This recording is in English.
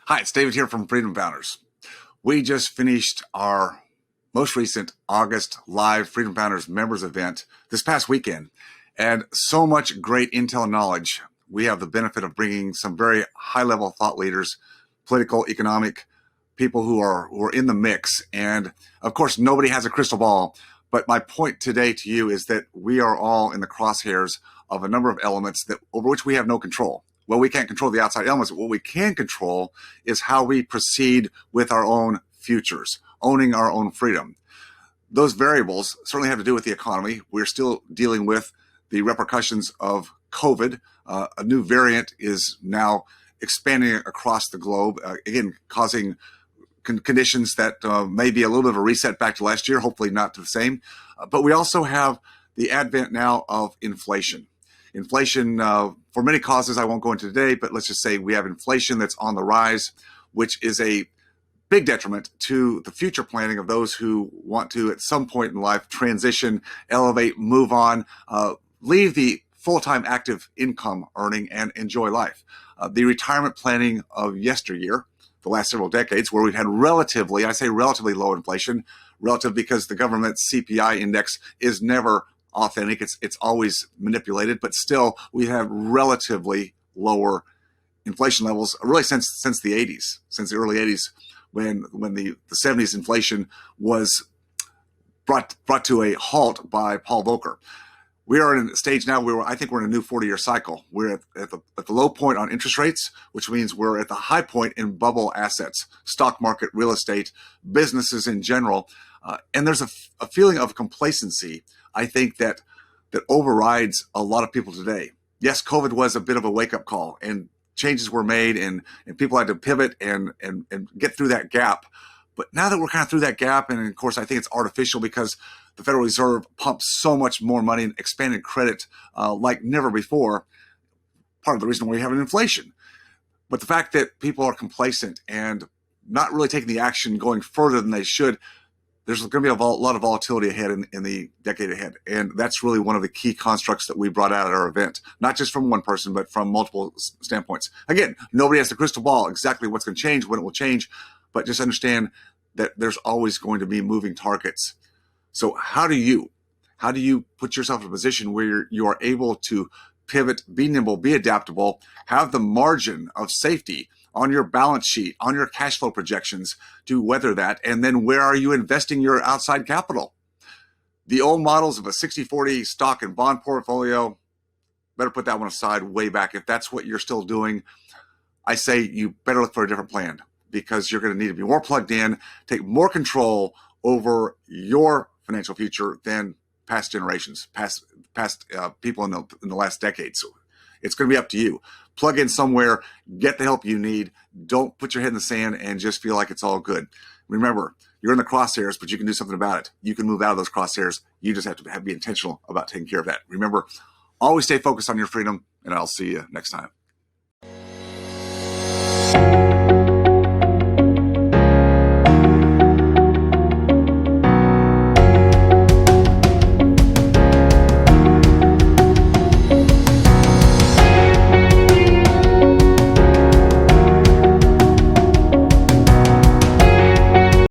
Hi, it's David here from Freedom Founders. We just finished our most recent August live Freedom Founders members event this past weekend, and so much great intel and knowledge. We have the benefit of bringing some very high-level thought leaders, political, economic people who are in the mix. And of course, nobody has a crystal ball. But my point today to you is that we are all in the crosshairs of a number of elements over which we have no control. Well, we can't control the outside elements. What we can control is how we proceed with our own futures, owning our own freedom. Those variables certainly have to do with the economy. We're still dealing with the repercussions of COVID. A new variant is now expanding across the globe, again, causing conditions that may be a little bit of a reset back to last year, hopefully not to the same. But we also have the advent now of inflation. Inflation, for many causes I won't go into today, but let's just say we have inflation that's on the rise, which is a big detriment to the future planning of those who want to, at some point in life, transition, elevate, move on, leave the full-time active income earning and enjoy life. The retirement planning of yesteryear, the last several decades, where we've had relatively, I say relatively low inflation, relative because the government's CPI index is never authentic. It's always manipulated, but still we have relatively lower inflation levels really since the 80s, since the early 80s, when the 70s inflation was brought to a halt by Paul Volcker. We are in a stage now where I think we're in a new 40-year cycle. We're at the low point on interest rates, which means we're at the high point in bubble assets, stock market, real estate, businesses in general. And there's a feeling of complacency, I think, that overrides a lot of people today. Yes, COVID was a bit of a wake-up call, and changes were made, and people had to pivot and get through that gap. But now that we're kind of through that gap, and of course I think it's artificial because the Federal Reserve pumps so much more money and expanded credit like never before, part of the reason why we have an inflation. But the fact that people are complacent and not really taking the action going further than they should, there's going to be a lot of volatility ahead in the decade ahead. And that's really one of the key constructs that we brought out at our event, not just from one person, but from multiple standpoints. Again, nobody has the crystal ball exactly what's going to change, when it will change, but just understand that there's always going to be moving targets. So how do you put yourself in a position where you are able to pivot, be nimble, be adaptable, have the margin of safety on your balance sheet, on your cash flow projections to weather that? And then where are you investing your outside capital? The old models of a 60-40 stock and bond portfolio, better put that one aside way back. If that's what you're still doing, I say you better look for a different plan, because you're going to need to be more plugged in, take more control over your financial future than past generations, past people in the last decade. So it's going to be up to you. Plug in somewhere, get the help you need. Don't put your head in the sand and just feel like it's all good. Remember, you're in the crosshairs, but you can do something about it. You can move out of those crosshairs. You just have to be intentional about taking care of that. Remember, always stay focused on your freedom, and I'll see you next time.